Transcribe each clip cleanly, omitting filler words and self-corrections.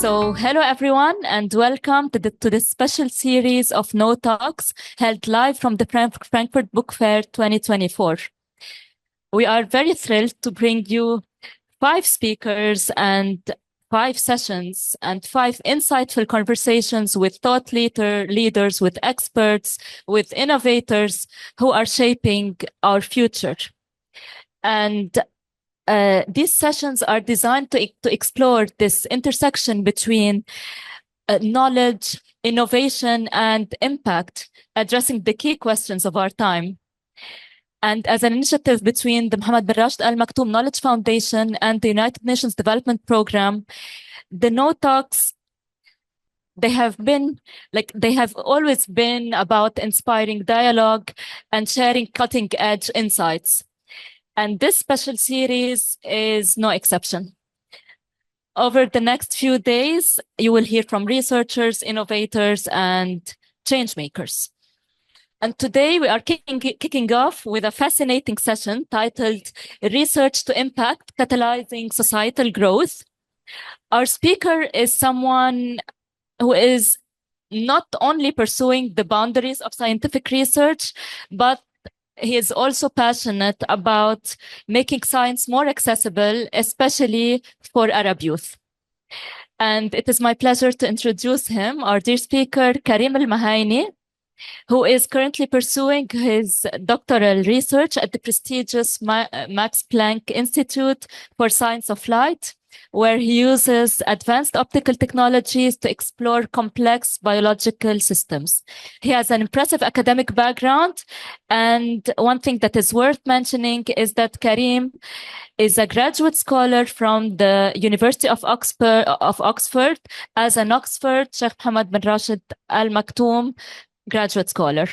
Hello everyone, and welcome to this special series of KnowTalks held live from the Frankfurt Book Fair 2024. We are very thrilled to bring you 5 speakers and 5 sessions and 5 insightful conversations with thought leaders, with experts, with innovators who are shaping our future. And these sessions are designed to explore this intersection between knowledge, innovation, and impact, addressing the key questions of our time. And as an initiative between the Mohammed bin Rashid Al Maktoum Knowledge Foundation and the United Nations Development Program, the KnowTalks, they have always been about inspiring dialogue and sharing cutting-edge insights. And this special series is no exception. Over the next few days, you will hear from researchers, innovators, and changemakers. And today we are kicking off with a fascinating session titled Research to Impact, Catalyzing Societal Growth. Our speaker is someone who is not only pursuing the boundaries of scientific research, but he is also passionate about making science more accessible, especially for Arab youth. And it is my pleasure to introduce him, our dear speaker, Karim Almahayni, who is currently pursuing his doctoral research at the prestigious Max Planck Institute for Science of Light, where he uses advanced optical technologies to explore complex biological systems. He has an impressive academic background, and one thing that is worth mentioning is that Karim is a graduate scholar from the University of Oxford as an Oxford Sheikh Mohammed bin Rashid Al Maktoum graduate scholar.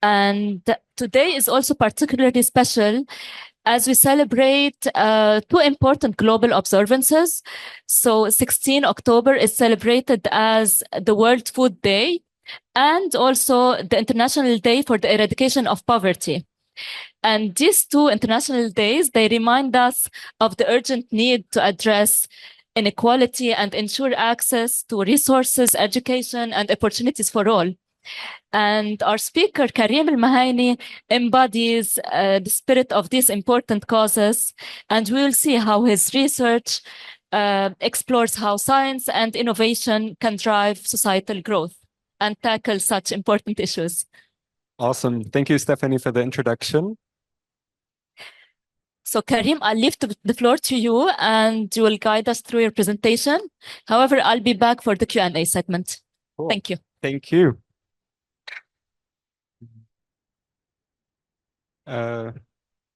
And today is also particularly special as we celebrate 2 important global observances. So 16 October is celebrated as the World Food Day and also the International Day for the Eradication of Poverty. And these 2 international days, they remind us of the urgent need to address inequality and ensure access to resources, education, and opportunities for all. And our speaker, Karim Almahayni, embodies the spirit of these important causes. And we will see how his research explores how science and innovation can drive societal growth and tackle such important issues. Awesome. Thank you, Stephanie, for the introduction. So Karim, I'll leave the floor to you and you will guide us through your presentation. However, I'll be back for the Q&A segment. Cool. Thank you. Thank you.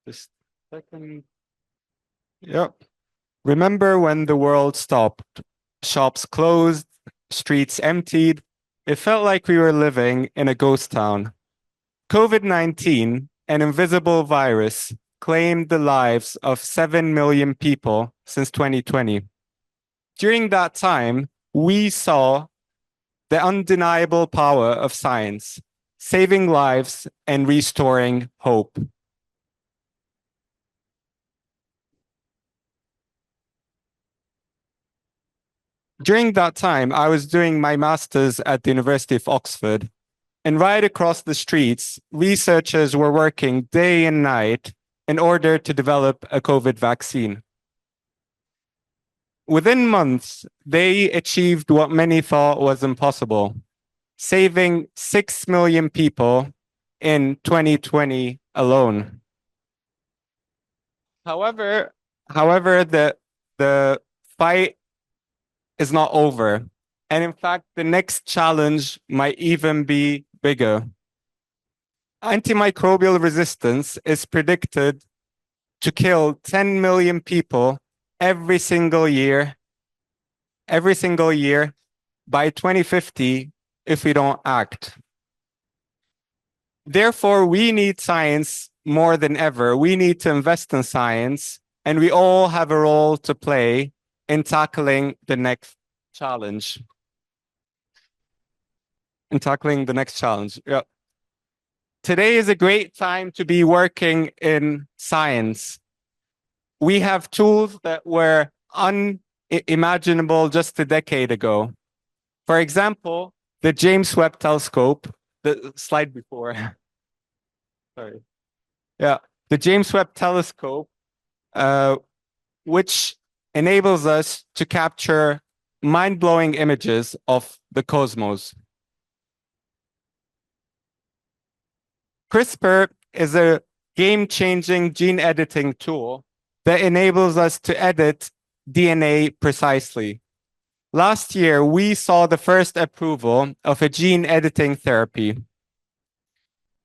Just a second. Yep. Remember when the world stopped, shops closed, streets emptied? It felt like we were living in a ghost town. COVID-19, an invisible virus, claimed the lives of 7 million people since 2020. During that time, we saw the undeniable power of science, saving lives and restoring hope. During that time, I was doing my master's at the University of Oxford, and right across the streets, researchers were working day and night in order to develop a COVID vaccine. Within months, they achieved what many thought was impossible, saving 6 million people in 2020 alone. However, the fight is not over. And in fact, the next challenge might even be bigger. Antimicrobial resistance is predicted to kill 10 million people every single year by 2050 if we don't act. Therefore, we need science more than ever. We need to invest in science, and we all have a role to play in tackling the next challenge. Yeah. Today is a great time to be working in science. We have tools that were imaginable just a decade ago. For example, the James Webb Telescope, the slide before, sorry. Yeah, the James Webb Telescope, which enables us to capture mind-blowing images of the cosmos. CRISPR is a game-changing gene editing tool that enables us to edit DNA precisely. Last year, we saw the first approval of a gene editing therapy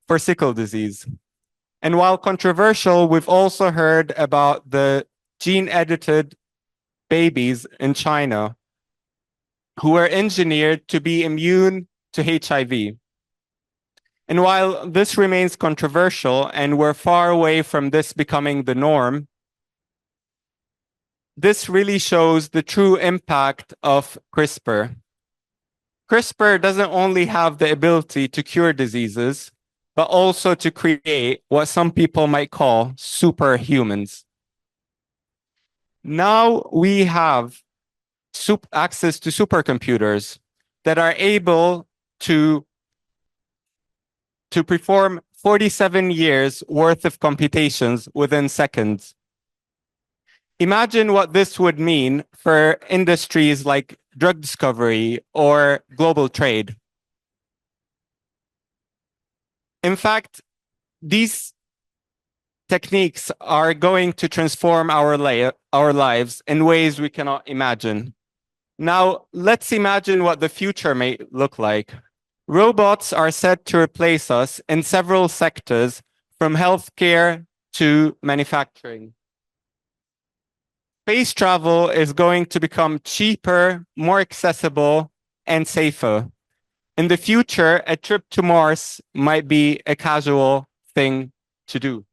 for sickle disease. And while controversial, we've also heard about the gene-edited babies in China who were engineered to be immune to HIV. And while this remains controversial and we're far away from this becoming the norm, this really shows the true impact of CRISPR. CRISPR doesn't only have the ability to cure diseases, but also to create what some people might call superhumans. Now we have access to supercomputers that are able to perform 47 years worth of computations within seconds. Imagine what this would mean for industries like drug discovery or global trade. In fact, these techniques are going to transform our lives in ways we cannot imagine. Now, let's imagine what the future may look like. Robots are set to replace us in several sectors, from healthcare to manufacturing. Space travel is going to become cheaper, more accessible, and safer. In the future, a trip to Mars might be a casual thing to do.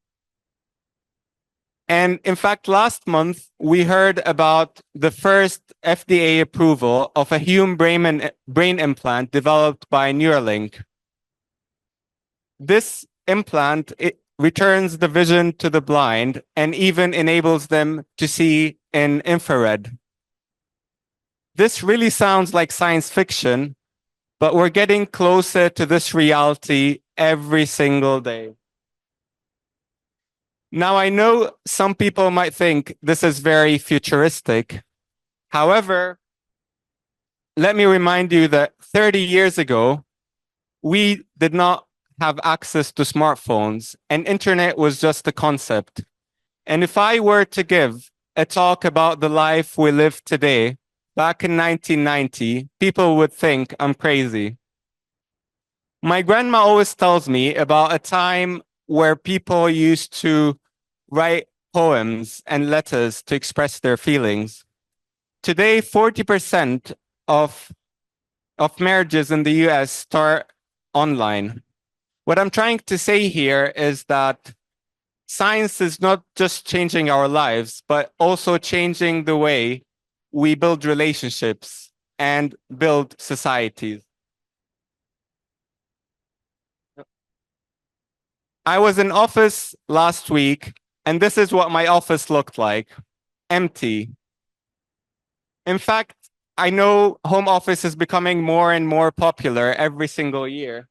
And in fact, last month, we heard about the first FDA approval of a human brain implant developed by Neuralink. This implant returns the vision to the blind and even enables them to see in infrared. This really sounds like science fiction, but we're getting closer to this reality every single day. Now, I know some people might think this is very futuristic. However, let me remind you that 30 years ago, we did not have access to smartphones, and internet was just a concept. And if I were to give a talk about the life we live today, back in 1990, people would think I'm crazy. My grandma always tells me about a time where people used to write poems and letters to express their feelings. Today, 40% of marriages in the US start online. What I'm trying to say here is that science is not just changing our lives, but also changing the way we build relationships and build societies. I was in office last week, and this is what my office looked like: empty. In fact, I know home office is becoming more and more popular every single year,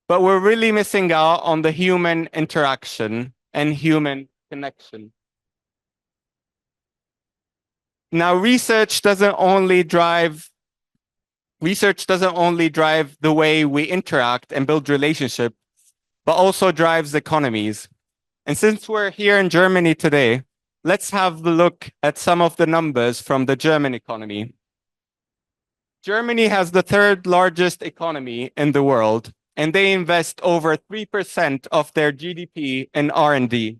but we're really missing out on the human interaction and human connection. Now, research doesn't only drive the way we interact and build relationships, but also drives economies. And since we're here in Germany today, let's have a look at some of the numbers from the German economy. Germany has the third largest economy in the world, and they invest over 3% of their GDP in R&D.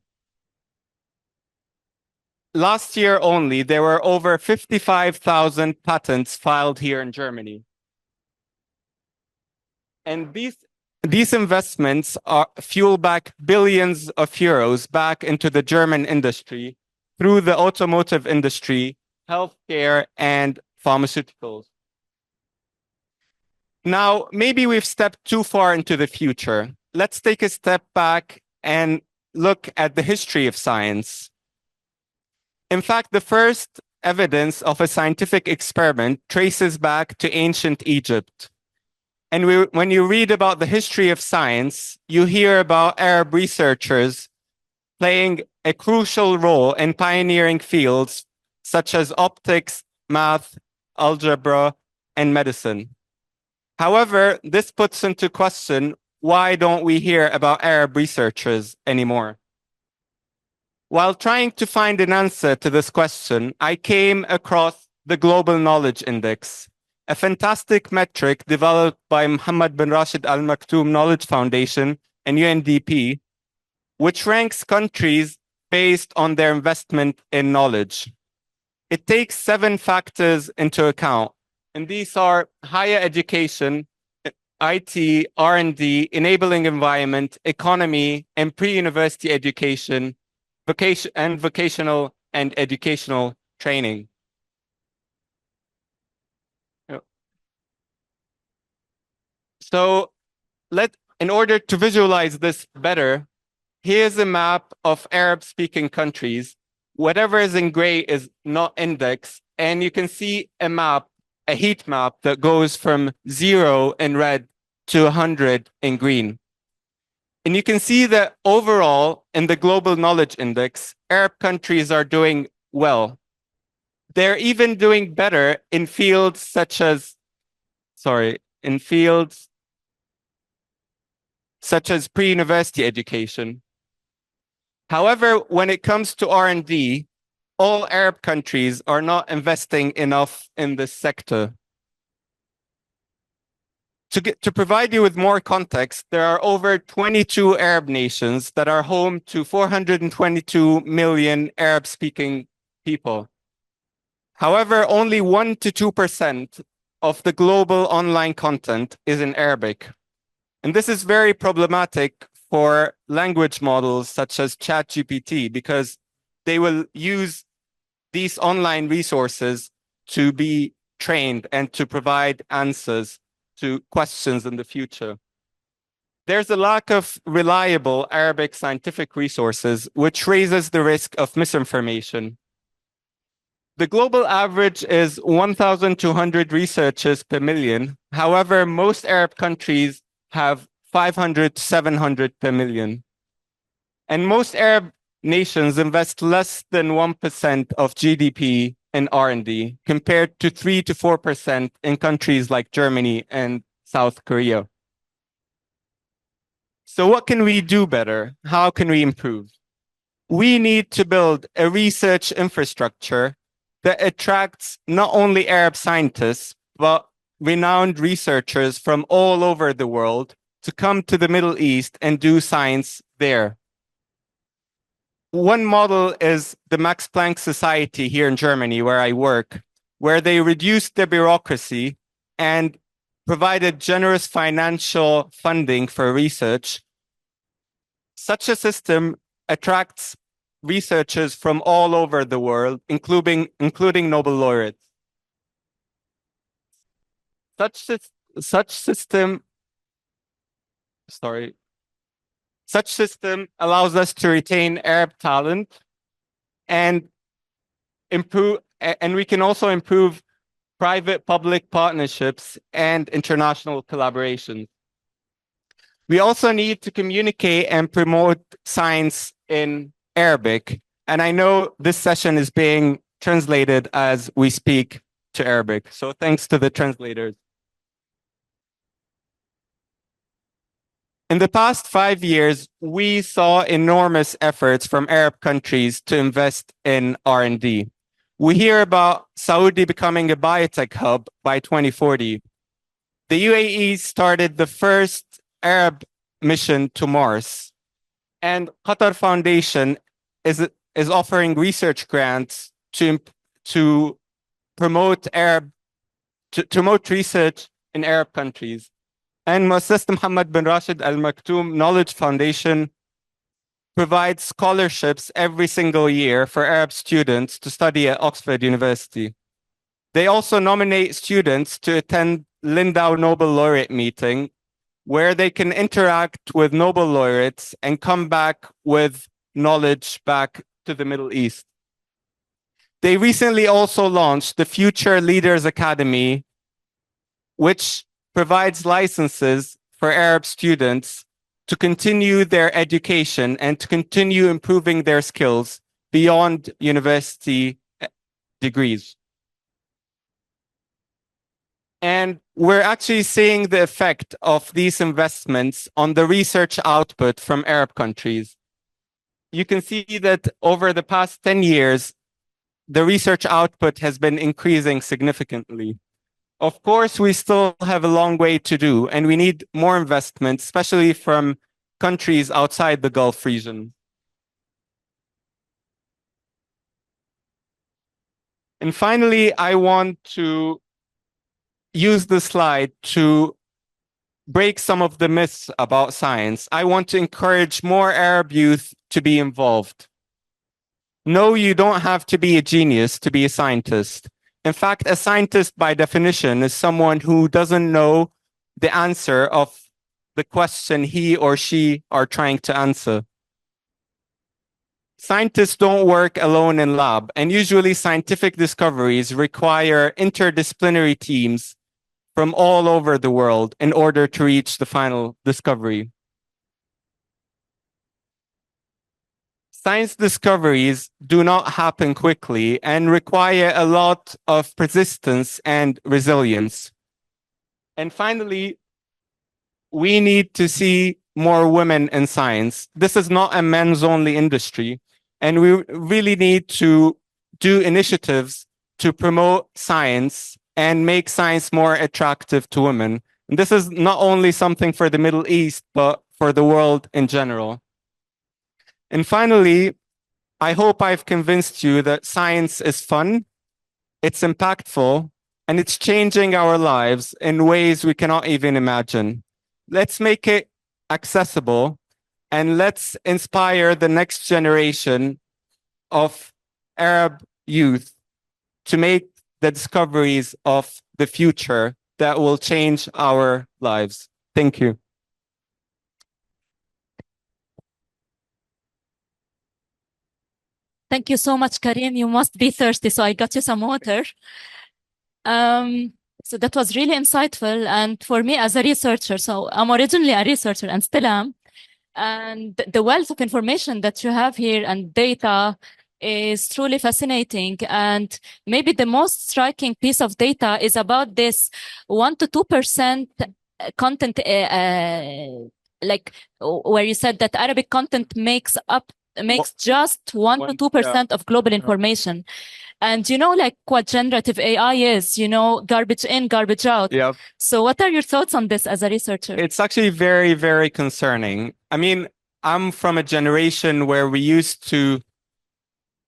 Last year only, there were over 55,000 patents filed here in Germany. And these investments fuel back billions of euros back into the German industry through the automotive industry, healthcare, and pharmaceuticals. Now, maybe we've stepped too far into the future. Let's take a step back and look at the history of science. In fact, the first evidence of a scientific experiment traces back to ancient Egypt. And when you read about the history of science, you hear about Arab researchers playing a crucial role in pioneering fields such as optics, math, algebra, and medicine. However, this puts into question, why don't we hear about Arab researchers anymore? While trying to find an answer to this question, I came across the Global Knowledge Index, a fantastic metric developed by Mohammed bin Rashid Al Maktoum Knowledge Foundation and UNDP, which ranks countries based on their investment in knowledge. It takes 7 factors into account, and these are higher education, IT, R&D, enabling environment, economy, and pre-university education, vocational and educational training. So in order to visualize this better, here's a map of Arab-speaking countries. Whatever is in gray is not indexed, and you can see a heat map that goes from 0 in red to 100 in green. And you can see that overall, in the Global Knowledge Index, Arab countries are doing well. They're even doing better in fields such as pre-university education. However, when it comes to R&D, all Arab countries are not investing enough in this sector. To provide you with more context, there are over 22 Arab nations that are home to 422 million Arab-speaking people. However, only 1 to 2% of the global online content is in Arabic. And this is very problematic for language models such as ChatGPT, because they will use these online resources to be trained and to provide answers to questions in the future. There's a lack of reliable Arabic scientific resources, which raises the risk of misinformation. The global average is 1,200 researchers per million. However, most Arab countries have 500 to 700 per million. And most Arab nations invest less than 1% of GDP in R&D, compared to 3 to 4% in countries like Germany and South Korea. So what can we do better? How can we improve? We need to build a research infrastructure that attracts not only Arab scientists, but renowned researchers from all over the world to come to the Middle East and do science there. One model is the Max Planck Society here in Germany, where I work, where they reduced the bureaucracy and provided generous financial funding for research. Such a system attracts researchers from all over the world, including Nobel laureates. Such system allows us to retain Arab talent and we can also improve private-public partnerships and international collaborations. We also need to communicate and promote science in Arabic. And I know this session is being translated as we speak to Arabic. So thanks to the translators. In the past 5 years, we saw enormous efforts from Arab countries to invest in R&D. We hear about Saudi becoming a biotech hub by 2040. The UAE started the first Arab mission to Mars. And Qatar Foundation is offering research grants to promote research in Arab countries. And Mohammed bin Rashid Al Maktoum Knowledge Foundation provides scholarships every single year for Arab students to study at Oxford University. They also nominate students to attend Lindau Nobel Laureate meeting, where they can interact with Nobel laureates and come back with knowledge back to the Middle East. They recently also launched the Future Leaders Academy, which provides licenses for Arab students to continue their education and to continue improving their skills beyond university degrees. And we're actually seeing the effect of these investments on the research output from Arab countries. You can see that over the past 10 years, the research output has been increasing significantly. Of course, we still have a long way to do, and we need more investment, especially from countries outside the Gulf region. And finally, I want to use the slide to break some of the myths about science. I want to encourage more Arab youth to be involved. No, you don't have to be a genius to be a scientist. In fact, a scientist by definition is someone who doesn't know the answer of the question he or she are trying to answer. Scientists don't work alone in lab, and usually scientific discoveries require interdisciplinary teams from all over the world in order to reach the final discovery. Science discoveries do not happen quickly and require a lot of persistence and resilience. And finally, we need to see more women in science. This is not a men's only industry, and we really need to do initiatives to promote science and make science more attractive to women. And this is not only something for the Middle East, but for the world in general. And finally, I hope I've convinced you that science is fun, it's impactful, and it's changing our lives in ways we cannot even imagine. Let's make it accessible, and let's inspire the next generation of Arab youth to make the discoveries of the future that will change our lives. Thank you. Thank you so much, Karim. You must be thirsty, so I got you some water. So that was really insightful. And for me as a researcher, so I'm originally a researcher and still am. And the wealth of information that you have here and data is truly fascinating. And maybe the most striking piece of data is about this 1 to 2% content, like where you said that Arabic content makes just 1 to 2% of global information. And you know, like what generative AI is, you know, garbage in, garbage out. Yep. So what are your thoughts on this as a researcher? It's actually very, very concerning. I mean, I'm from a generation where we used to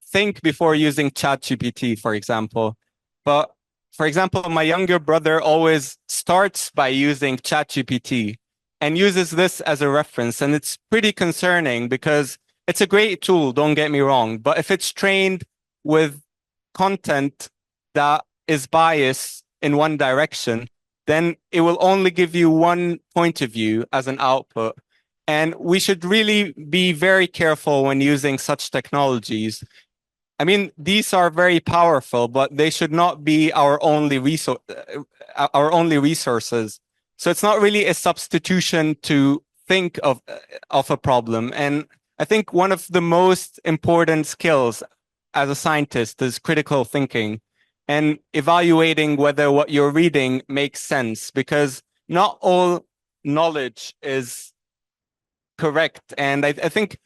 think before using ChatGPT, for example. But for example, my younger brother always starts by using ChatGPT and uses this as a reference. And it's pretty concerning because it's a great tool, don't get me wrong. But if it's trained with content that is biased in one direction, then it will only give you one point of view as an output. And we should really be very careful when using such technologies. I mean, these are very powerful, but they should not be our only resources. So it's not really a substitution to think of a problem. And I think one of the most important skills as a scientist is critical thinking and evaluating whether what you're reading makes sense, because not all knowledge is correct. And I think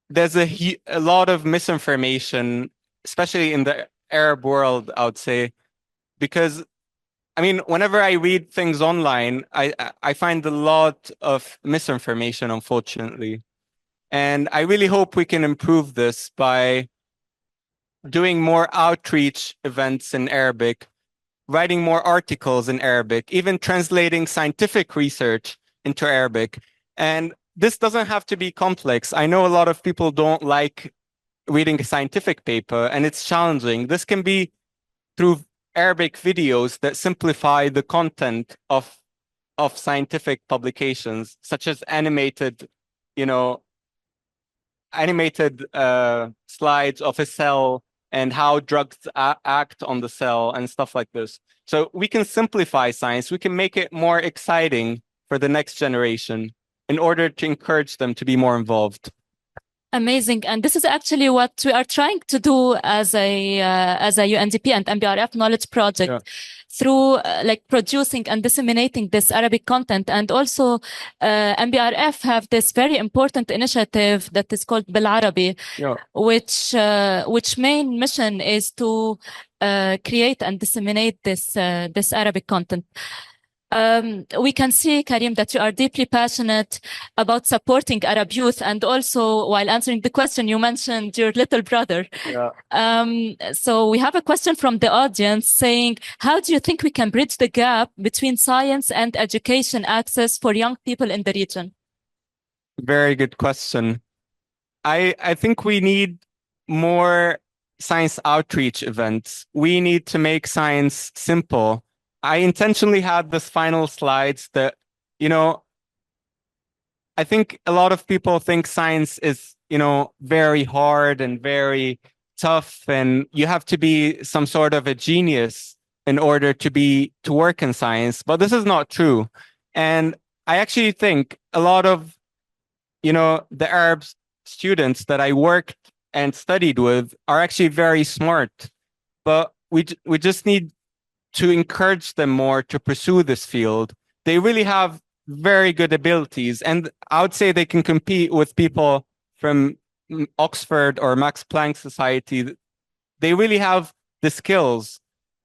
there's a lot of misinformation, especially in the Arab world, I would say, because I mean, whenever I read things online, I find a lot of misinformation, unfortunately. And I really hope we can improve this by doing more outreach events in Arabic, writing more articles in Arabic, even translating scientific research into Arabic. And this doesn't have to be complex. I know a lot of people don't like reading a scientific paper, and it's challenging. This can be through Arabic videos that simplify the content of scientific publications, such as animated slides of a cell and how drugs act on the cell and stuff like this. So we can simplify science. We can make it more exciting for the next generation in order to encourage them to be more involved. Amazing. And this is actually what we are trying to do as a UNDP and MBRF knowledge project through like producing and disseminating this Arabic content. And also MBRF have this very important initiative that is called بالعربي, which main mission is to create and disseminate this Arabic content. We can see, Karim, that you are deeply passionate about supporting Arab youth. And also, while answering the question, you mentioned your little brother. So we have a question from the audience saying, how do you think we can bridge the gap between science and education access for young people in the region? Very good question. I think we need more science outreach events. We need to make science simple. I intentionally had this final slides that, I think a lot of people think science is, very hard and very tough, and you have to be some sort of a genius in order to work in science, but this is not true. And I actually think a lot of, the Arab students that I worked and studied with are actually very smart, but we just need to encourage them more to pursue this field. They really have very good abilities, and I would say they can compete with people from Oxford or Max Planck Society. They really have the skills,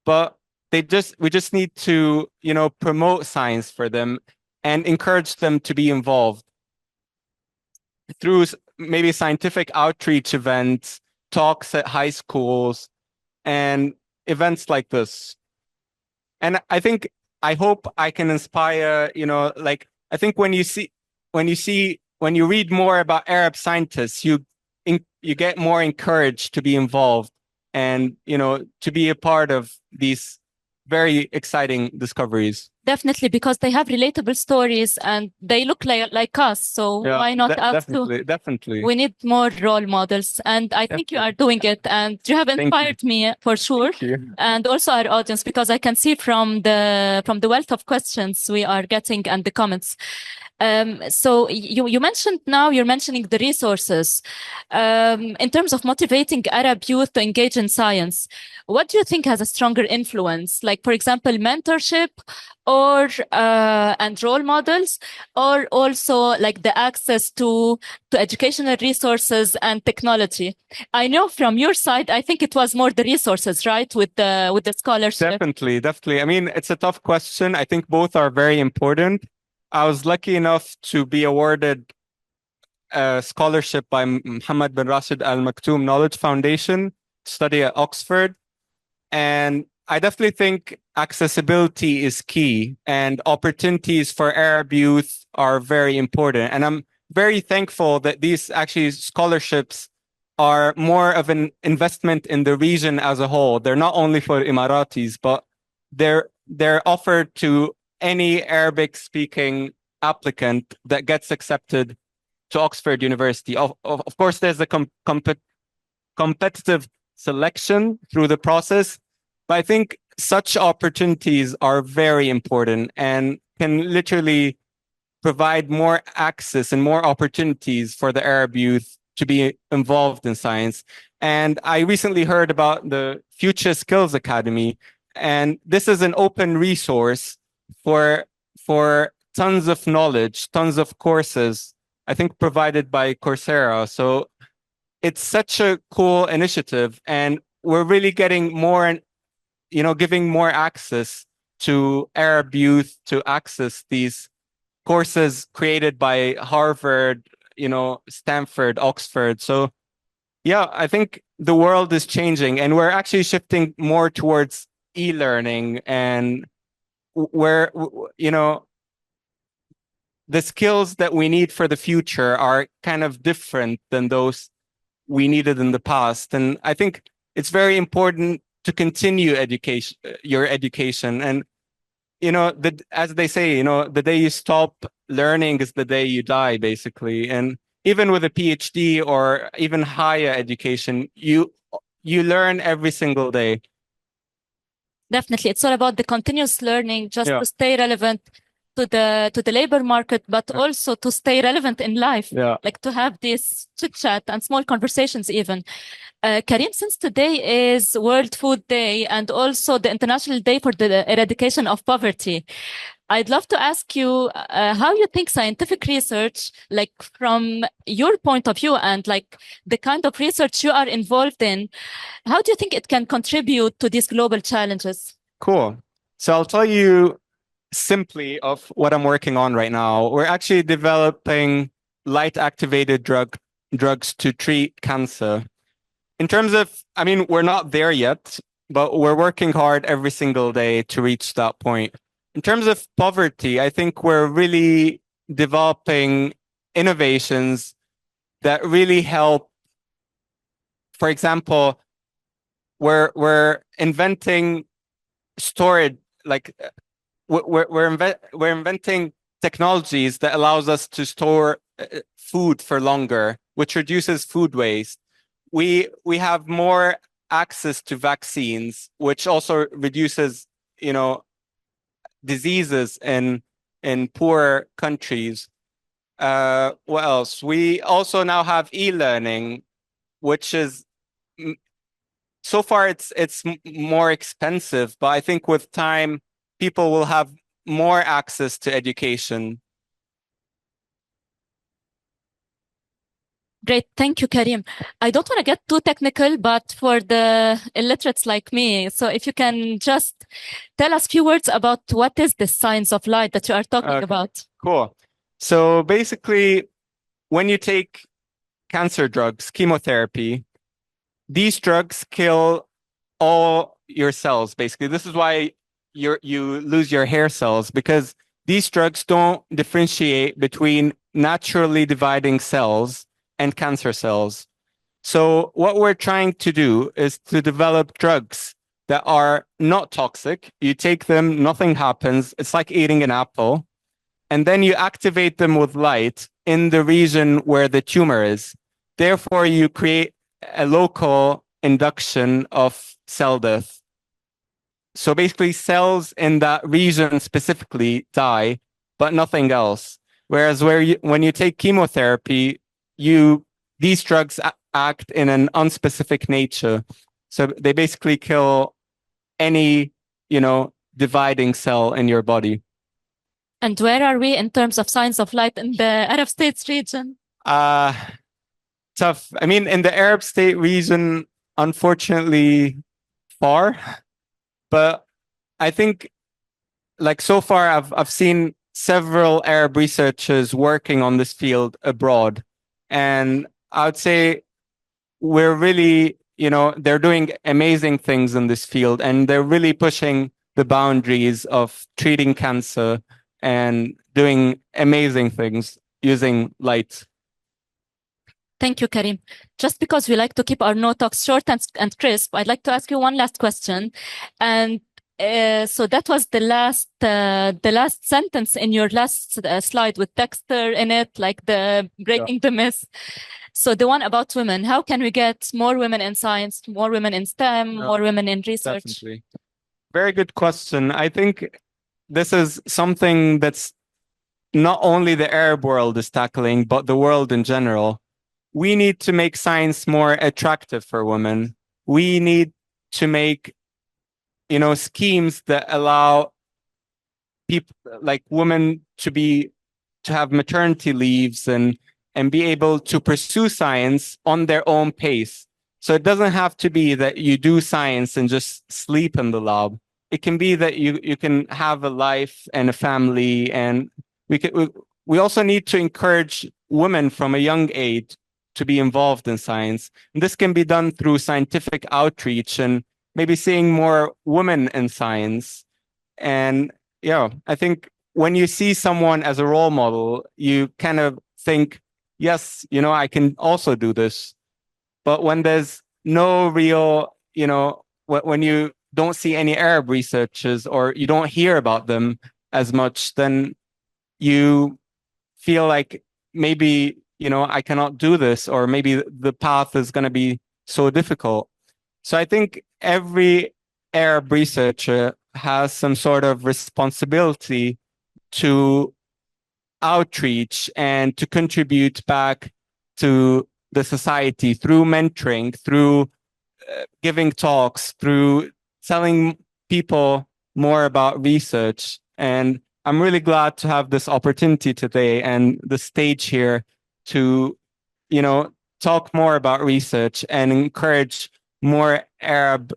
but we just need to, promote science for them and encourage them to be involved through maybe scientific outreach events, talks at high schools, and events like this. And I hope I can inspire, I think when you read more about Arab scientists, you get more encouraged to be involved and, to be a part of these very exciting discoveries. Definitely, because they have relatable stories and they look like us. So why not us too? Definitely. We need more role models. And I think you are doing it. And you have inspired me for sure. And also our audience, because I can see from the wealth of questions we are getting and the comments. So you mentioned now, you're mentioning the resources. In terms of motivating Arab youth to engage in science, what do you think has a stronger influence? Like, for example, mentorship or and role models, or also like the access to educational resources and technology? I know from your side, I think it was more the resources, right? With the scholarship. Definitely. I mean, it's a tough question. I think both are very important. I was lucky enough to be awarded a scholarship by Mohammed bin Rashid Al Maktoum Knowledge Foundation to study at Oxford. And I definitely think accessibility is key, and opportunities for Arab youth are very important. And I'm very thankful that these actually scholarships are more of an investment in the region as a whole. They're not only for Emiratis, but they're offered to any Arabic speaking applicant that gets accepted to Oxford University. Of course, there's a competitive selection through the process, but I think such opportunities are very important and can literally provide more access and more opportunities for the Arab youth to be involved in science. And I recently heard about the Future Skills Academy, and this is an open resource for tons of knowledge, tons of courses, I think provided by Coursera. So it's such a cool initiative, and we're really getting more and, giving more access to Arab youth to access these courses created by Harvard, Stanford, Oxford. So yeah, I think the world is changing, and we're actually shifting more towards e-learning, and where, the skills that we need for the future are kind of different than those we needed in the past. And I think it's very important to continue your education. And, as they say, the day you stop learning is the day you die, basically. And even with a PhD or even higher education, you you learn every single day. Definitely. It's all about the continuous learning just Yeah. to stay relevant to the labor market, but also to stay relevant in life. Yeah. Like to have this chit chat and small conversations even. Karim, since today is World Food Day and also the International Day for the Eradication of Poverty, I'd love to ask you how you think scientific research, like from your point of view and like the kind of research you are involved in, how do you think it can contribute to these global challenges? Cool. So I'll tell you simply of what I'm working on right now. We're actually developing light activated drugs to treat cancer. In terms of, I mean, we're not there yet, but we're working hard every single day to reach that point. In terms of poverty, I think we're really developing innovations that really help. For example, we're inventing storage, like we're inventing technologies that allows us to store food for longer, which reduces food waste. We have more access to vaccines, which also reduces, diseases in poor countries. What else? We also now have e-learning, which is so far it's more expensive, but I think with time people will have more access to education. Great. Thank you, Karim. I don't want to get too technical, but for the illiterates like me, so if you can just tell us a few words about what is the science of light that you are talking about. Cool. So basically, when you take cancer drugs, chemotherapy, these drugs kill all your cells, basically. This is why you lose your hair cells, because these drugs don't differentiate between naturally dividing cells and cancer cells. So what we're trying to do is to develop drugs that are not toxic. You take them, nothing happens. It's like eating an apple. And then you activate them with light in the region where the tumor is. Therefore, you create a local induction of cell death. So basically, cells in that region specifically die, but nothing else. Whereas when you take chemotherapy, these drugs act in an unspecific nature. So they basically kill any, dividing cell in your body. And where are we in terms of science of light in the Arab States region? Tough. I mean, in the Arab state region, unfortunately, far. But I think, like so far, I've seen several Arab researchers working on this field abroad, and I would say we're really, they're doing amazing things in this field, and they're really pushing the boundaries of treating cancer and doing amazing things using light. Thank you, Karim. Just because we like to keep our talks short and crisp, I'd like to ask you one last question. And so that was the last sentence in your last slide with Dexter in it, like the breaking the myth. So the one about women, how can we get more women in science, more women in STEM, more women in research? Definitely. Very good question. I think this is something that's not only the Arab world is tackling, but the world in general. We need to make science more attractive for women. We need to make, schemes that allow people like women to have maternity leaves and be able to pursue science on their own pace. So it doesn't have to be that you do science and just sleep in the lab. It can be that you can have a life and a family, and we also need to encourage women from a young age to be involved in science. And this can be done through scientific outreach and maybe seeing more women in science. And I think when you see someone as a role model, you kind of think, yes, I can also do this. But when there's no real, when you don't see any Arab researchers or you don't hear about them as much, then you feel like maybe, I cannot do this, or maybe the path is going to be so difficult. So I think every Arab researcher has some sort of responsibility to outreach and to contribute back to the society through mentoring, through giving talks, through telling people more about research. And I'm really glad to have this opportunity today and the stage here to, talk more about research and encourage more Arab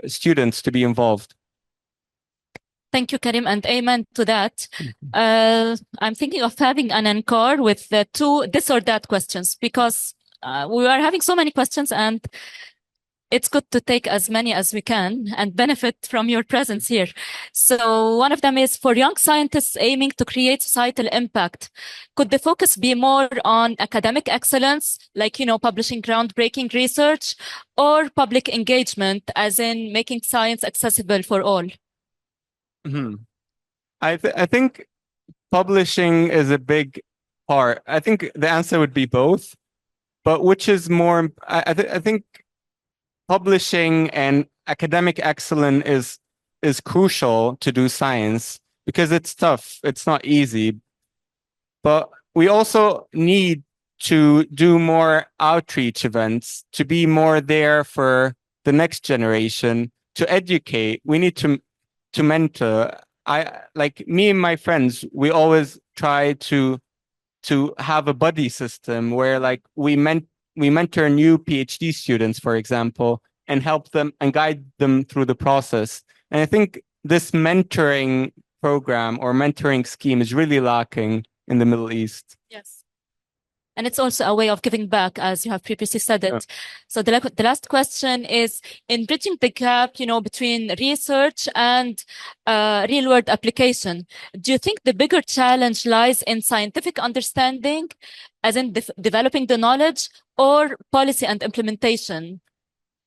students to be involved. Thank you, Karim, and amen to that. I'm thinking of having an encore with the two this or that questions, because we are having so many questions, and it's good to take as many as we can and benefit from your presence here. So one of them is, for young scientists aiming to create societal impact, could the focus be more on academic excellence, like, publishing groundbreaking research, or public engagement, as in making science accessible for all? I think publishing is a big part. I think the answer would be both, but which is more? I think publishing and academic excellence is crucial to do science, because it's tough. It's not easy, but we also need to do more outreach events, to be more there for the next generation, to educate. We need to mentor. Like me and my friends, we always try to have a buddy system where, like, we mentor new PhD students, for example, and help them and guide them through the process. And I think this mentoring program or mentoring scheme is really lacking in the Middle East. Yes. And it's also a way of giving back, as you have previously said it. Yeah. So the last question is, in bridging the gap, between research and real-world application, do you think the bigger challenge lies in scientific understanding, as in developing the knowledge, or policy and implementation?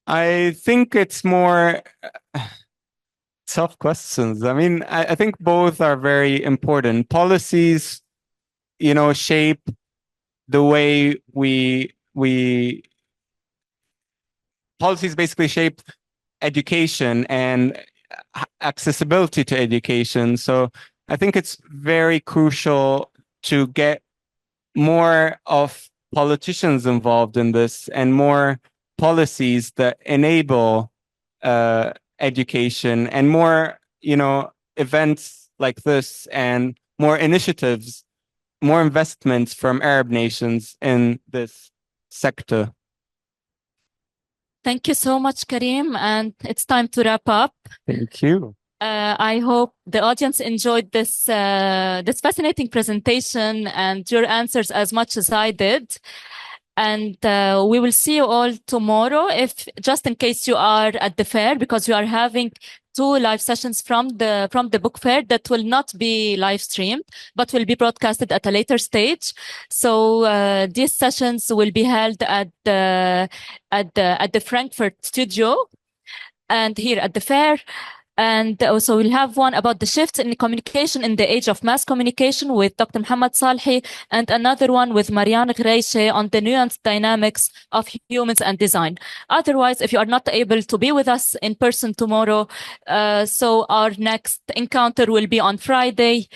I think it's more tough questions. I mean, I think both are very important. Policies, shape the way policies basically shape education and accessibility to education. So I think it's very crucial to get more of politicians involved in this and more policies that enable education, and more, events like this, and more initiatives, more investments from Arab nations in this sector. Thank you so much, Karim. And it's time to wrap up. Thank you. I hope the audience enjoyed this fascinating presentation and your answers as much as I did. And we will see you all tomorrow, just in case you are at the fair, because we are having 2 live sessions from the book fair that will not be live streamed, but will be broadcasted at a later stage. So these sessions will be held at the Frankfurt studio and here at the fair. And also we'll have one about the shifts in communication in the age of mass communication with Dr. Mohammed Salhi, and another one with Marianne Greiche on the nuanced dynamics of humans and design. Otherwise, if you are not able to be with us in person tomorrow, so our next encounter will be on Friday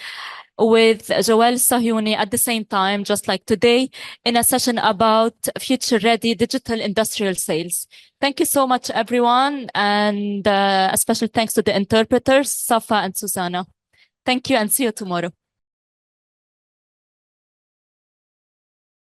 with Joel Sahyouni at the same time, just like today, in a session about future-ready digital industrial sales. Thank you so much, everyone, and a special thanks to the interpreters, Safa and Susanna. Thank you, and see you tomorrow.